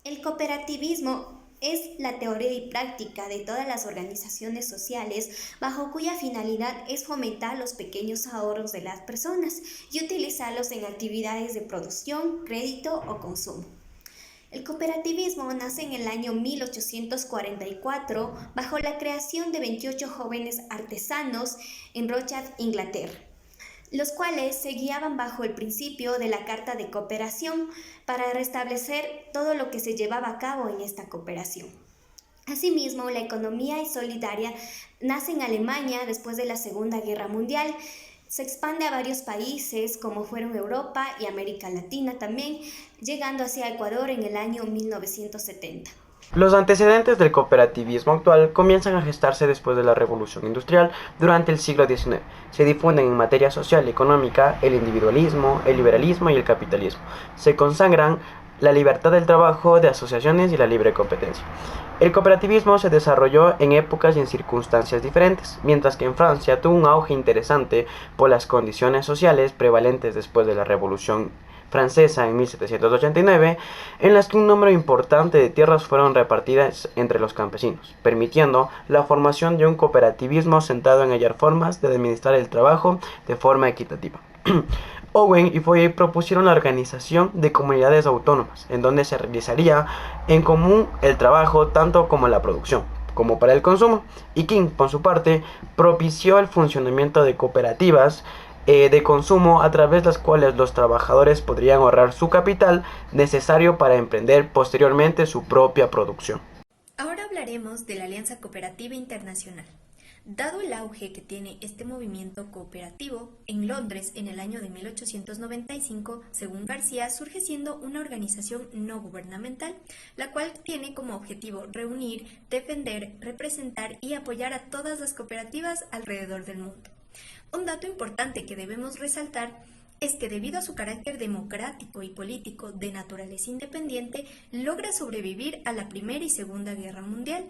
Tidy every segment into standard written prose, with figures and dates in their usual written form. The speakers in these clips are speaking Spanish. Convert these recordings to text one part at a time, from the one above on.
El cooperativismo es la teoría y práctica de todas las organizaciones sociales bajo cuya finalidad es fomentar los pequeños ahorros de las personas y utilizarlos en actividades de producción, crédito o consumo. El cooperativismo nace en el año 1844 bajo la creación de 28 jóvenes artesanos en Rochad, Inglaterra, los cuales se guiaban bajo el principio de la Carta de Cooperación para restablecer todo lo que se llevaba a cabo en esta cooperación. Asimismo, la economía solidaria nace en Alemania después de la Segunda Guerra Mundial. Se expande a varios países como fueron Europa y América Latina también, llegando hacia Ecuador en el año 1970. Los antecedentes del cooperativismo actual comienzan a gestarse después de la Revolución Industrial durante el siglo XIX. Se difunden en materia social y económica el individualismo, el liberalismo y el capitalismo. Se consagran la libertad del trabajo, de asociaciones y la libre competencia. El cooperativismo se desarrolló en épocas y en circunstancias diferentes, mientras que en Francia tuvo un auge interesante por las condiciones sociales prevalentes después de la Revolución Francesa en 1789, en las que un número importante de tierras fueron repartidas entre los campesinos, permitiendo la formación de un cooperativismo centrado en hallar formas de administrar el trabajo de forma equitativa. Owen y Fourier propusieron la organización de comunidades autónomas, en donde se realizaría en común el trabajo tanto como la producción, como para el consumo, y King, por su parte, propició el funcionamiento de cooperativas de consumo a través de las cuales los trabajadores podrían ahorrar su capital necesario para emprender posteriormente su propia producción. Ahora hablaremos de la Alianza Cooperativa Internacional. Dado el auge que tiene este movimiento cooperativo, en Londres en el año de 1895, según García, surge siendo una organización no gubernamental, la cual tiene como objetivo reunir, defender, representar y apoyar a todas las cooperativas alrededor del mundo. Un dato importante que debemos resaltar es que debido a su carácter democrático y político de naturaleza independiente, logra sobrevivir a la Primera y Segunda Guerra Mundial.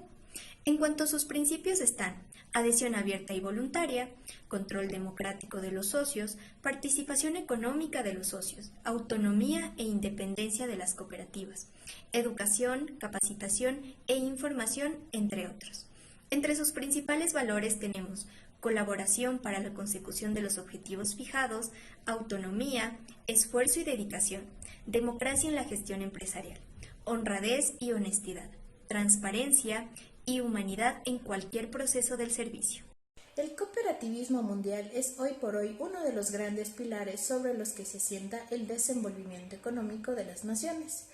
En cuanto a sus principios están adhesión abierta y voluntaria, control democrático de los socios, participación económica de los socios, autonomía e independencia de las cooperativas, educación, capacitación e información, entre otros. Entre sus principales valores tenemos colaboración para la consecución de los objetivos fijados, autonomía, esfuerzo y dedicación, democracia en la gestión empresarial, honradez y honestidad, transparencia y humanidad en cualquier proceso del servicio. El cooperativismo mundial es hoy por hoy uno de los grandes pilares sobre los que se asienta el desenvolvimiento económico de las naciones.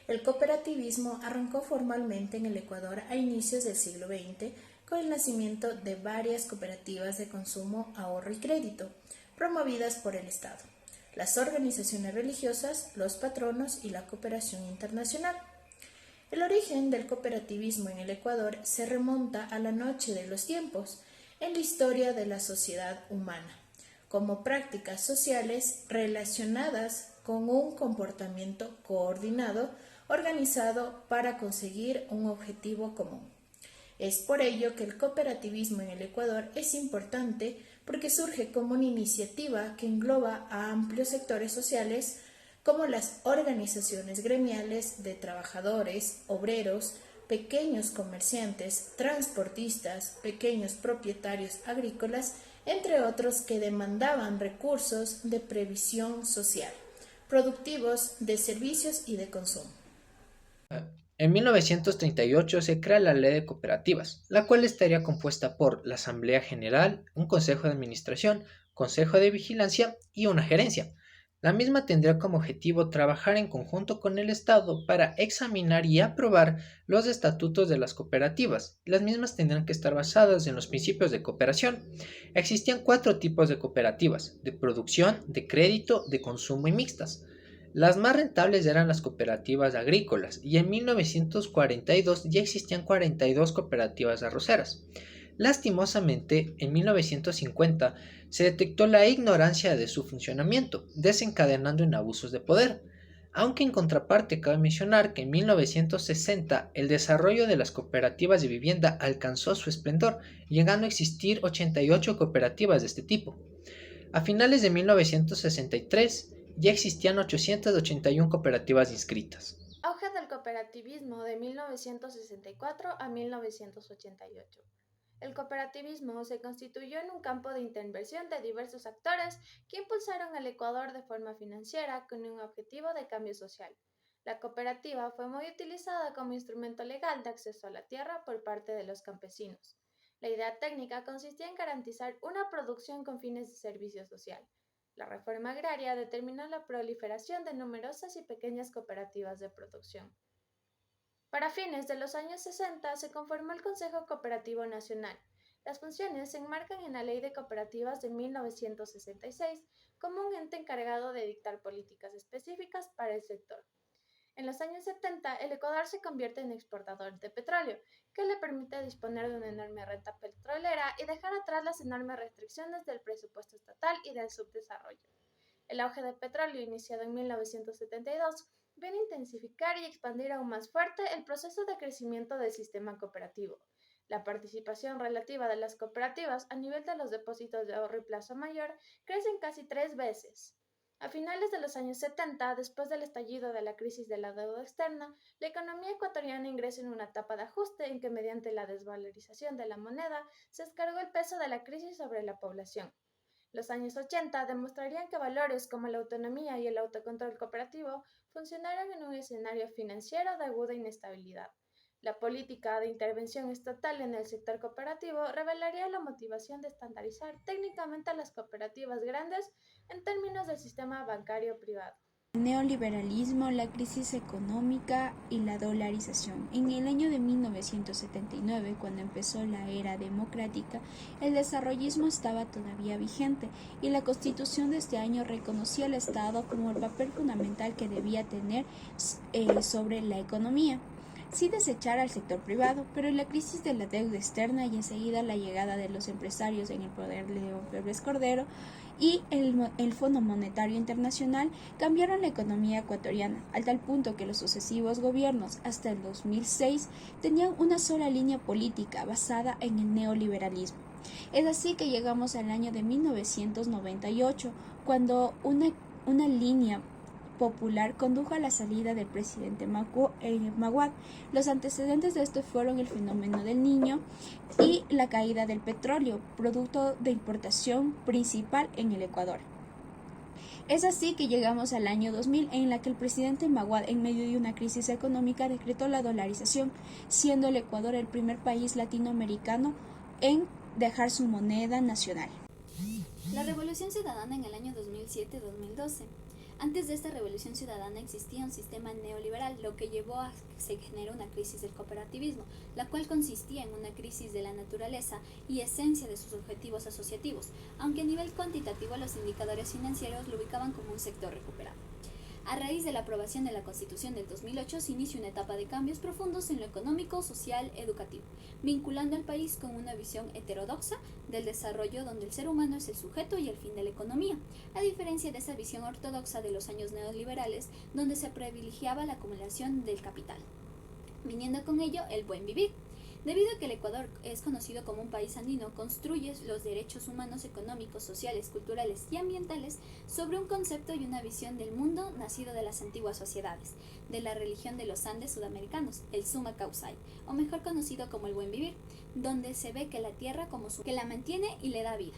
El cooperativismo arrancó formalmente en el Ecuador a inicios del siglo XX con el nacimiento de varias cooperativas de consumo, ahorro y crédito, promovidas por el Estado, las organizaciones religiosas, los patronos y la cooperación internacional. El origen del cooperativismo en el Ecuador se remonta a la noche de los tiempos en la historia de la sociedad humana, como prácticas sociales relacionadas con un comportamiento coordinado, organizado para conseguir un objetivo común. Es por ello que el cooperativismo en el Ecuador es importante porque surge como una iniciativa que engloba a amplios sectores sociales como las organizaciones gremiales de trabajadores, obreros, pequeños comerciantes, transportistas, pequeños propietarios agrícolas, entre otros que demandaban recursos de previsión social, productivos, de servicios y de consumo. En 1938 se crea la Ley de Cooperativas, la cual estaría compuesta por la Asamblea General, un Consejo de Administración, Consejo de Vigilancia y una Gerencia. La misma tendría como objetivo trabajar en conjunto con el Estado para examinar y aprobar los estatutos de las cooperativas. Las mismas tendrán que estar basadas en los principios de cooperación. Existían 4 tipos de cooperativas: de producción, de crédito, de consumo y mixtas. Las más rentables eran las cooperativas agrícolas y en 1942 ya existían 42 cooperativas arroceras. Lastimosamente, en 1950 se detectó la ignorancia de su funcionamiento, desencadenando en abusos de poder. Aunque en contraparte cabe mencionar que en 1960 el desarrollo de las cooperativas de vivienda alcanzó su esplendor, llegando a existir 88 cooperativas de este tipo. A finales de 1963 ya existían 881 cooperativas inscritas. Auge del cooperativismo de 1964 a 1988. El cooperativismo se constituyó en un campo de intervención de diversos actores que impulsaron al Ecuador de forma financiera con un objetivo de cambio social. La cooperativa fue muy utilizada como instrumento legal de acceso a la tierra por parte de los campesinos. La idea técnica consistía en garantizar una producción con fines de servicio social. La reforma agraria determinó la proliferación de numerosas y pequeñas cooperativas de producción. Para fines de los años 60 se conformó el Consejo Cooperativo Nacional. Las funciones se enmarcan en la Ley de Cooperativas de 1966 como un ente encargado de dictar políticas específicas para el sector. En los años 70, el Ecuador se convierte en exportador de petróleo, que le permite disponer de una enorme renta petrolera y dejar atrás las enormes restricciones del presupuesto estatal y del subdesarrollo. El auge del petróleo, iniciado en 1972, viene a intensificar y expandir aún más fuerte el proceso de crecimiento del sistema cooperativo. La participación relativa de las cooperativas a nivel de los depósitos de ahorro y plazo mayor crece en casi 3 veces. A finales de los años 70, después del estallido de la crisis de la deuda externa, la economía ecuatoriana ingresa en una etapa de ajuste en que mediante la desvalorización de la moneda se descargó el peso de la crisis sobre la población. Los años 80 demostrarían que valores como la autonomía y el autocontrol cooperativo funcionaron en un escenario financiero de aguda inestabilidad. La política de intervención estatal en el sector cooperativo revelaría la motivación de estandarizar técnicamente a las cooperativas grandes en términos del sistema bancario privado. El neoliberalismo, la crisis económica y la dolarización. En el año de 1979, cuando empezó la era democrática, el desarrollismo estaba todavía vigente y la Constitución de este año reconocía al Estado como el papel fundamental que debía tener sobre la economía, sin desechar al sector privado, pero la crisis de la deuda externa y enseguida la llegada de los empresarios en el poder de León Febres Cordero y el Fondo Monetario Internacional cambiaron la economía ecuatoriana, al tal punto que los sucesivos gobiernos hasta el 2006 tenían una sola línea política basada en el neoliberalismo. Es así que llegamos al año de 1998, cuando una línea popular condujo a la salida del presidente Maguad. Los antecedentes de esto fueron el fenómeno del Niño y la caída del petróleo, producto de importación principal en el Ecuador. Es así que llegamos al año 2000, en la que el presidente Maguad, en medio de una crisis económica, decretó la dolarización, siendo el Ecuador el primer país latinoamericano en dejar su moneda nacional. La Revolución Ciudadana en el año 2007-2012. Antes de esta revolución ciudadana existía un sistema neoliberal, lo que llevó a que se generara una crisis del cooperativismo, la cual consistía en una crisis de la naturaleza y esencia de sus objetivos asociativos, aunque a nivel cuantitativo los indicadores financieros lo ubicaban como un sector recuperado. A raíz de la aprobación de la Constitución del 2008 se inicia una etapa de cambios profundos en lo económico, social, educativo, vinculando al país con una visión heterodoxa del desarrollo donde el ser humano es el sujeto y el fin de la economía, a diferencia de esa visión ortodoxa de los años neoliberales donde se privilegiaba la acumulación del capital, viniendo con ello el buen vivir. Debido a que el Ecuador es conocido como un país andino, construye los derechos humanos, económicos, sociales, culturales y ambientales sobre un concepto y una visión del mundo nacido de las antiguas sociedades, de la religión de los Andes sudamericanos, el Summa Causai, o mejor conocido como el buen vivir, donde se ve que la tierra como que la mantiene y le da vida.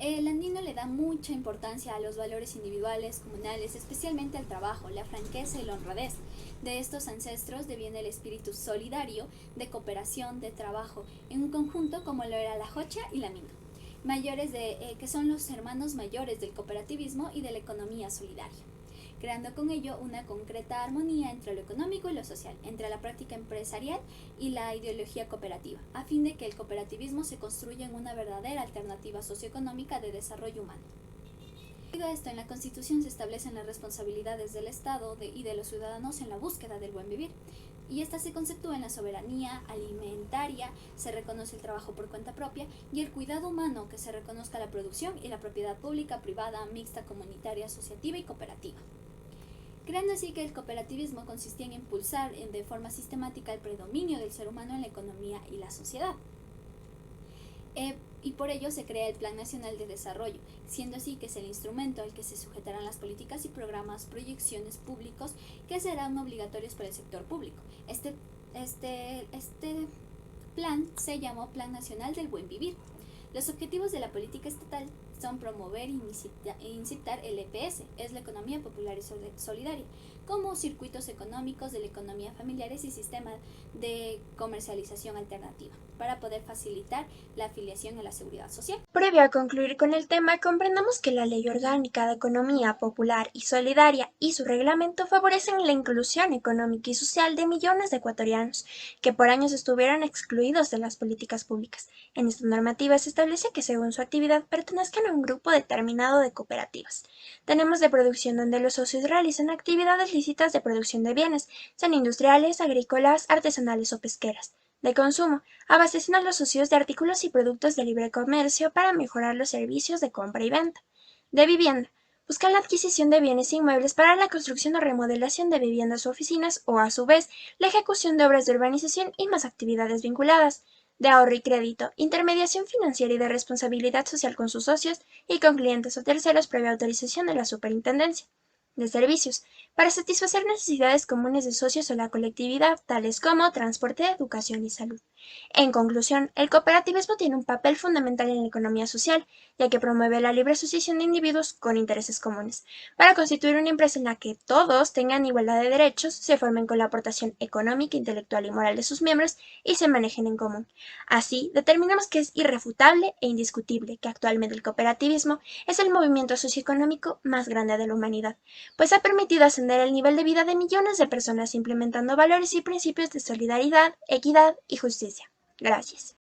El andino le da mucha importancia a los valores individuales, comunales, especialmente al trabajo, la franqueza y la honradez. De estos ancestros deviene el espíritu solidario, de cooperación, de trabajo, en un conjunto como lo era la Jocha y la Minga, que son los hermanos mayores del cooperativismo y de la economía solidaria, creando con ello una concreta armonía entre lo económico y lo social, entre la práctica empresarial y la ideología cooperativa, a fin de que el cooperativismo se construya en una verdadera alternativa socioeconómica de desarrollo humano. Debido a esto, en la Constitución se establecen las responsabilidades del Estado y de los ciudadanos en la búsqueda del buen vivir, y esta se conceptúa en la soberanía alimentaria, se reconoce el trabajo por cuenta propia y el cuidado humano, que se reconozca la producción y la propiedad pública, privada, mixta, comunitaria, asociativa y cooperativa. Creando así que el cooperativismo consistía en impulsar de forma sistemática el predominio del ser humano en la economía y la sociedad. y por ello se crea el Plan Nacional de Desarrollo, siendo así que es el instrumento al que se sujetarán las políticas y programas, proyecciones públicos que serán obligatorios para el sector público. Este plan se llamó Plan Nacional del Buen Vivir. Los objetivos de la política estatal son promover e incitar el EPS, es la economía popular y solidaria, como circuitos económicos de la economía familiares y sistema de comercialización alternativa, para poder facilitar la afiliación a la seguridad social. Previo a concluir con el tema, comprendamos que la Ley Orgánica de Economía Popular y Solidaria y su reglamento favorecen la inclusión económica y social de millones de ecuatorianos que por años estuvieron excluidos de las políticas públicas. En esta normativa se establece que según su actividad pertenezcan a un grupo determinado de cooperativas. Tenemos de producción donde los socios realizan actividades lícitas de producción de bienes, sean industriales, agrícolas, artesanales o pesqueras. De consumo, abastecen a los socios de artículos y productos de libre comercio para mejorar los servicios de compra y venta. De vivienda, buscan la adquisición de bienes inmuebles para la construcción o remodelación de viviendas u oficinas o, a su vez, la ejecución de obras de urbanización y más actividades vinculadas. De ahorro y crédito, intermediación financiera y de responsabilidad social con sus socios y con clientes o terceros previa autorización de la superintendencia. De servicios, para satisfacer necesidades comunes de socios o la colectividad, tales como transporte, educación y salud. En conclusión, el cooperativismo tiene un papel fundamental en la economía social, ya que promueve la libre asociación de individuos con intereses comunes, para constituir una empresa en la que todos tengan igualdad de derechos, se formen con la aportación económica, intelectual y moral de sus miembros y se manejen en común. Así, determinamos que es irrefutable e indiscutible que actualmente el cooperativismo es el movimiento socioeconómico más grande de la humanidad, pues ha permitido ascender el nivel de vida de millones de personas implementando valores y principios de solidaridad, equidad y justicia. Gracias.